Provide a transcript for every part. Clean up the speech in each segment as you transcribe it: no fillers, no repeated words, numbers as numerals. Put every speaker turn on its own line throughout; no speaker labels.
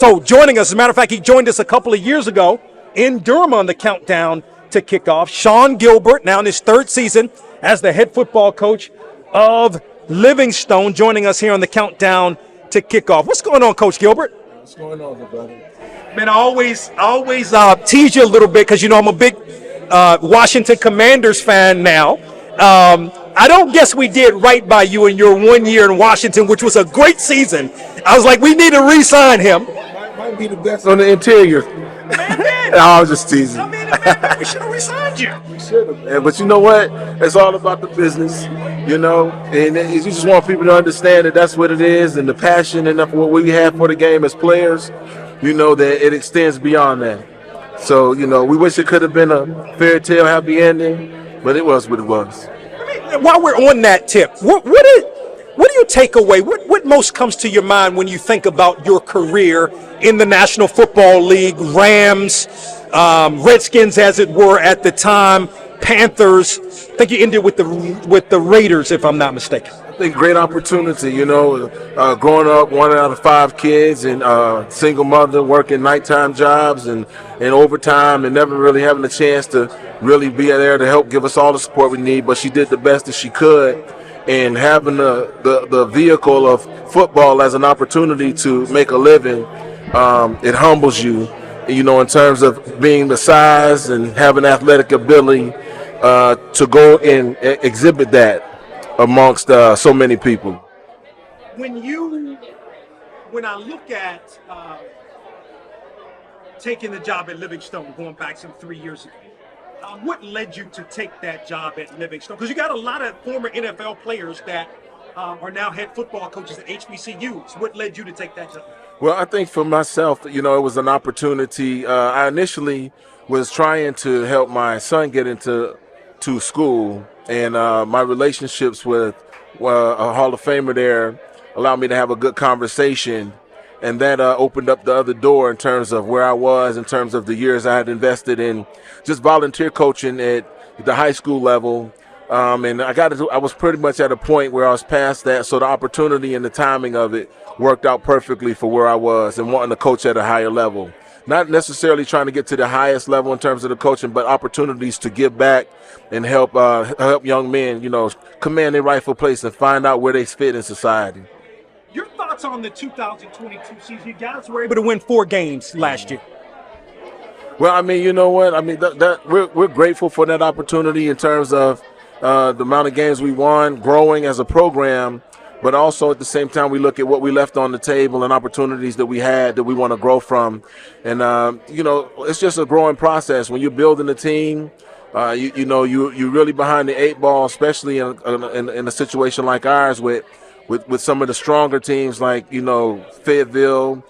So joining us, as a matter of fact, he joined us a couple of years ago in Durham on the countdown to kickoff. Sean Gilbert, now in his third season as the head football coach of Livingstone, joining us here on the countdown to kickoff. What's going on, Coach Gilbert?
What's going on, brother?
Man, I always tease you a little bit because, you know, I'm a big Washington Commanders fan now. I don't guess we did right by you in your 1 year in Washington, which was a great season. I was like, we need to re-sign him.
Might be the best on the interior.
Man,
No, I was just teasing.
I mean, man, we should have re-signed you.
We should have, man. But you know what? It's all about the business, you know. And you just want people to understand that that's what it is, and the passion and what we have for the game as players, you know, that it extends beyond that. So, you know, we wish it could have been a fairy tale happy ending, but it was what it was.
I mean, while we're on that tip, what do you take away? What most comes to your mind when you think about your career in the National Football League, Rams, Redskins, as it were at the time, Panthers? I think you ended with the Raiders, if I'm not mistaken.
I think great opportunity, you know, growing up 1 out of 5 kids and single mother working nighttime jobs and overtime and never really having a chance to really be there to help give us all the support we need. But she did the best that she could, and having the vehicle of football as an opportunity to make a living, it humbles you, you know, in terms of being the size and having athletic ability to go and exhibit that amongst so many people.
When I look at taking the job at Livingstone, going back some 3 years ago, what led you to take that job at Livingstone? Because you got a lot of former NFL players that are now head football coaches at HBCUs. What led you to take that job?
Well, I think for myself, you know, it was an opportunity. I initially was trying to help my son get into school, and my relationships with a Hall of Famer there allowed me to have a good conversation, and that opened up the other door in terms of where I was, in terms of the years I had invested in just volunteer coaching at the high school level. And I was pretty much at a point where I was past that, so the opportunity and the timing of it worked out perfectly for where I was and wanting to coach at a higher level. Not necessarily trying to get to the highest level in terms of the coaching, but opportunities to give back and help young men, you know, command their rightful place and find out where they fit in society.
Your thoughts on the 2022 season? You guys were able to win 4 games last year.
Well, I mean, you know what? I mean, that we're grateful for that opportunity in terms of the amount of games we won, growing as a program, but also at the same time we look at what we left on the table and opportunities that we had that we want to grow from. And, you know, it's just a growing process. When you're building a team, you're really behind the 8 ball, especially in a situation like ours with some of the stronger teams like, you know, Fayetteville,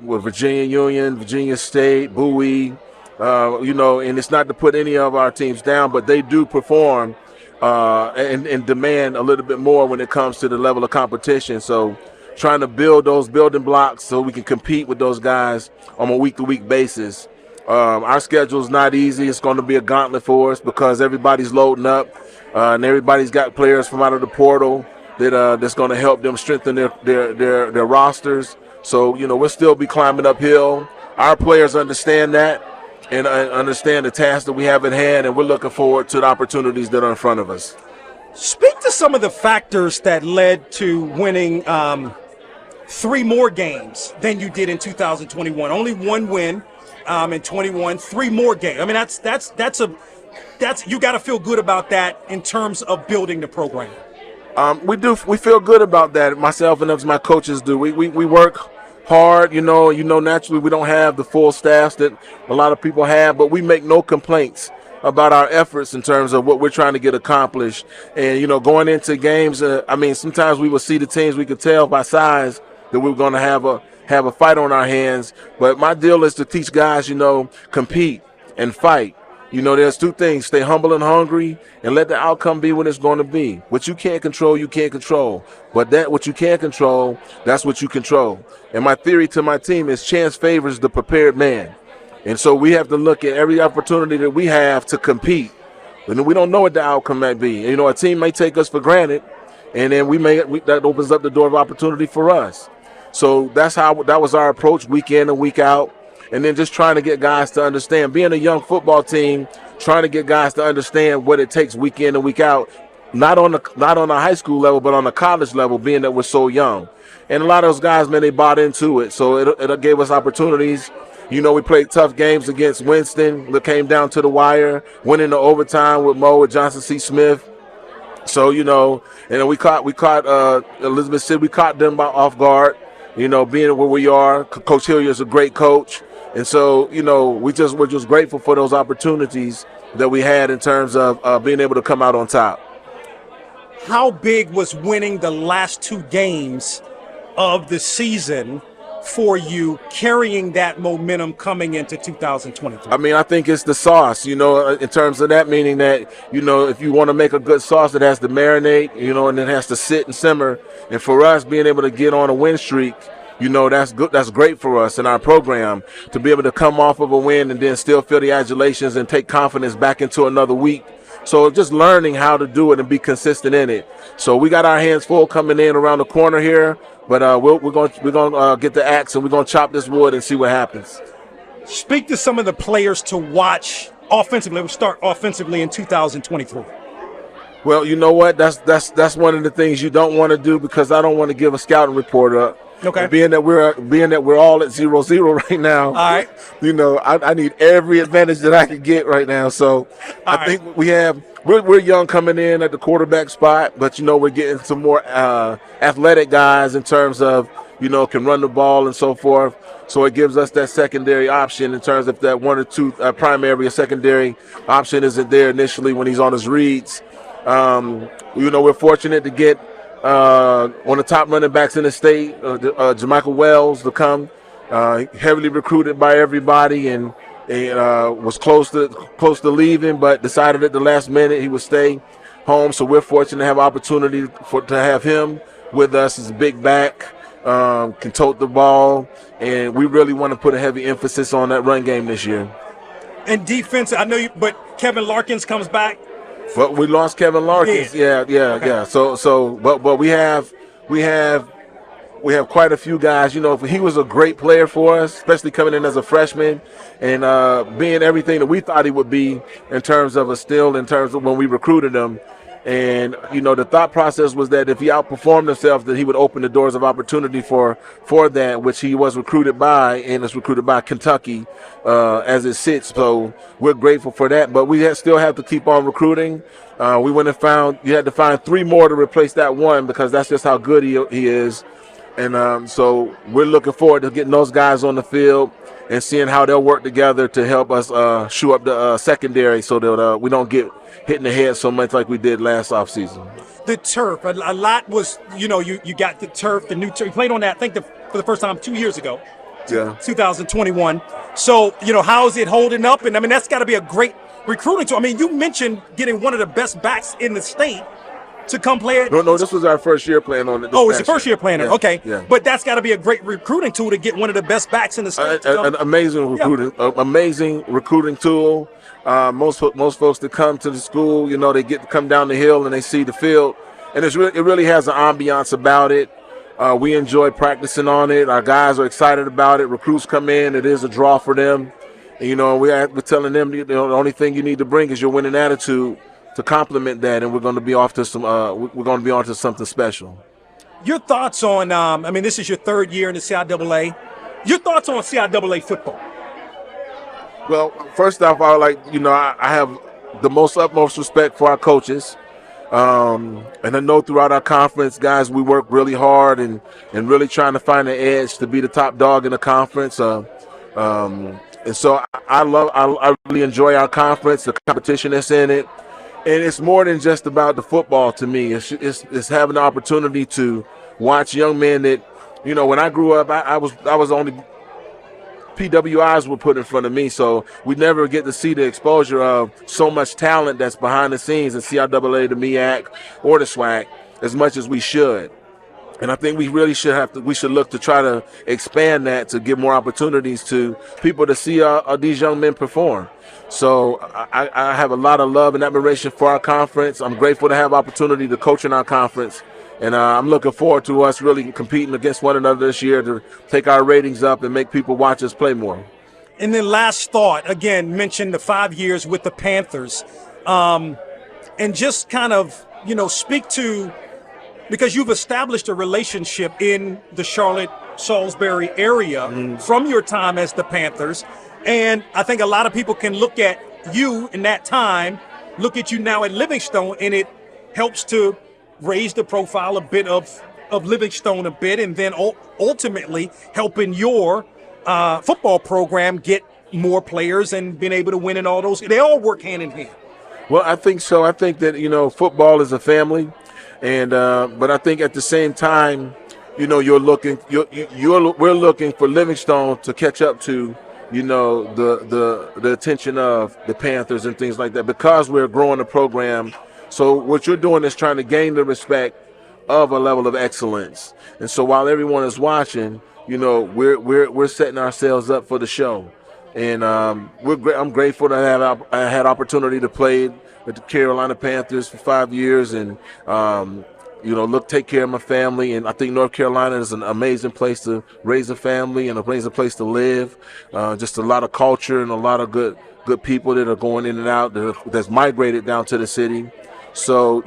with Virginia Union, Virginia State, Bowie, you know, and it's not to put any of our teams down, but they do perform and demand a little bit more when it comes to the level of competition. So trying to build those building blocks so we can compete with those guys on a week-to-week basis. Our schedule is not easy. It's going to be a gauntlet for us because everybody's loading up and everybody's got players from out of the portal that's going to help them strengthen their rosters. So, you know, we'll still be climbing uphill. Our players understand that and understand the task that we have at hand, and we're looking forward to the opportunities that are in front of us.
Speak to some of the factors that led to winning 3 more games than you did in 2021. Only 1 win in 21, 3 more games. I mean, that's you got to feel good about that in terms of building the program.
We do. We feel good about that. Myself and my coaches do. We work hard. You know, naturally we don't have the full staffs that a lot of people have, but we make no complaints about our efforts in terms of what we're trying to get accomplished. And, you know, going into games, I mean, sometimes we would see the teams, we could tell by size that we were going to have a fight on our hands. But my deal is to teach guys, you know, compete and fight. You know, there's 2 things: stay humble and hungry, and let the outcome be what it's going to be. What you can't control, you can't control. But what you can control, that's what you control. And my theory to my team is chance favors the prepared man. And so we have to look at every opportunity that we have to compete. And we don't know what the outcome might be. You know, a team may take us for granted, and then that opens up the door of opportunity for us. So that was our approach week in and week out. And then just trying to get guys to understand, being a young football team, trying to get guys to understand what it takes week in and week out, not on a high school level, but on a college level, being that we're so young. And a lot of those guys, man, they bought into it. So it gave us opportunities. You know, we played tough games against Winston that came down to the wire, went into overtime with Mo, with Johnson C. Smith. So, you know, and then we caught Elizabeth City, we caught them off guard. You know, being where we are, Coach Hilliard is a great coach. And so, you know, we're just grateful for those opportunities that we had in terms of being able to come out on top.
How big was winning the last 2 games of the season for you, carrying that momentum coming into 2023?
I mean, I think it's the sauce, you know, in terms of that, meaning that, you know, if you want to make a good sauce, it has to marinate, you know, and it has to sit and simmer. And for us, being able to get on a win streak, you know, that's good. That's great for us in our program to be able to come off of a win and then still feel the adulations and take confidence back into another week. So just learning how to do it and be consistent in it. So we got our hands full coming in around the corner here, but we're going to get the axe and we're going to chop this wood and see what happens.
Speak to some of the players to watch offensively. We'll start offensively in 2023.
Well, you know what? That's one of the things you don't want to do, because I don't want to give a scouting report up.
Okay.
And being that we're all at 0-0 right now.
All right.
You know, I need every advantage that I can get right now. So I think we're young coming in at the quarterback spot, but you know, we're getting some more athletic guys in terms of, you know, can run the ball and so forth. So it gives us that secondary option in terms of that 1 or 2 primary or secondary option isn't there initially when he's on his reads. You know, we're fortunate to get one of the top running backs in the state, Jermichael Wells, to come. Heavily recruited by everybody, and was close to leaving, but decided at the last minute he would stay home. So we're fortunate to have opportunity to have him with us. He's a big back, can tote the ball, and we really want to put a heavy emphasis on that run game this year.
And defense, I know you, but Kevin Larkins comes back.
But we lost Kevin Larkins. Yeah. Okay. So, but we have quite a few guys. You know, he was a great player for us, especially coming in as a freshman and being everything that we thought he would be in terms of in terms of when we recruited him. And, you know, the thought process was that if he outperformed himself, that he would open the doors of opportunity for that, which he was recruited by, and is recruited by Kentucky as it sits. So we're grateful for that. But we still have to keep on recruiting. You had to find 3 more to replace that 1, because that's just how good he is. And so we're looking forward to getting those guys on the field and seeing how they'll work together to help us shoe up the secondary so that we don't get hit in the head so much like we did last offseason.
The turf, a lot was, you know, you got the turf, the new turf. You played on that, I think, for the first time 2 years ago.
Yeah.
2021. So, you know, how is it holding up? And I mean, that's got to be a great recruiting tool. I mean, you mentioned getting one of the best backs in the state to come play it.
No, this was our first year playing on it.
It's your first year playing it.
Yeah.
Okay.
Yeah.
But that's got to be a great recruiting tool to get one of the best backs in the state.
An amazing recruiting tool. Most folks that come to the school, you know, they get to come down the hill and they see the field, and it really has an ambiance about it. We enjoy practicing on it. Our guys are excited about it. Recruits come in, it is a draw for them. And, you know, we're telling them, you know, the only thing you need to bring is your winning attitude to complement that, and we're going to be off to something special.
Your thoughts on? I mean, this is your 3rd year in the CIAA. Your thoughts on CIAA football?
Well, first off, I have the utmost respect for our coaches. And I know throughout our conference, guys, we work really hard and really trying to find an edge to be the top dog in the conference. And so I really enjoy our conference, the competition that's in it. And it's more than just about the football to me. It's having the opportunity to watch young men that, you know, when I grew up, I was only PWIs were put in front of me, so we never get to see the exposure of so much talent that's behind the scenes in CIAA, the MEAC, or the SWAC as much as we should. And I think we really should look to try to expand that to give more opportunities to people to see these young men perform. So I have a lot of love and admiration for our conference. I'm grateful to have opportunity to coach in our conference. And I'm looking forward to us really competing against one another this year to take our ratings up and make people watch us play more.
And then last thought, again, mentioned the 5 years with the Panthers. And just kind of, speak to, because you've established a relationship in the Charlotte, Salisbury area from your time as the Panthers. And I think a lot of people can look at you in that time, look at you now at Livingstone, and it helps to raise the profile a bit of Livingstone a bit, and then ultimately helping your football program get more players and being able to win in all those. They all work hand in hand.
Well, I think so. I think that, football is a family. And but I think at the same time, we're looking for Livingstone to catch up to, the attention of the Panthers and things like that, because we're growing the program. So what you're doing is trying to gain the respect of a level of excellence. And so while everyone is watching, we're setting ourselves up for the show. And I'm grateful to have I had opportunity to play with the Carolina Panthers for 5 years, and take care of my family. And I think North Carolina is an amazing place to raise a family and an amazing place to live. Just a lot of culture and a lot of good people that are going in and out that's migrated down to the city. So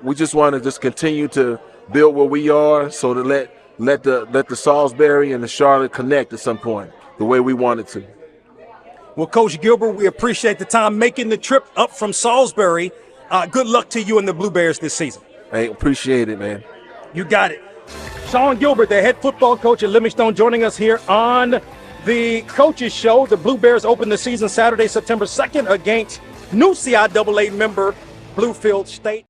we just want to just continue to build where we are, so to let the Salisbury and the Charlotte connect at some point the way we want it to.
Well, Coach Gilbert, we appreciate the time making the trip up from Salisbury. Good luck to you and the Blue Bears this season.
Hey, appreciate it, man.
You got it. Sean Gilbert, the head football coach at Livingstone, joining us here on the Coaches Show. The Blue Bears open the season Saturday, September 2nd against new CIAA member Bluefield State.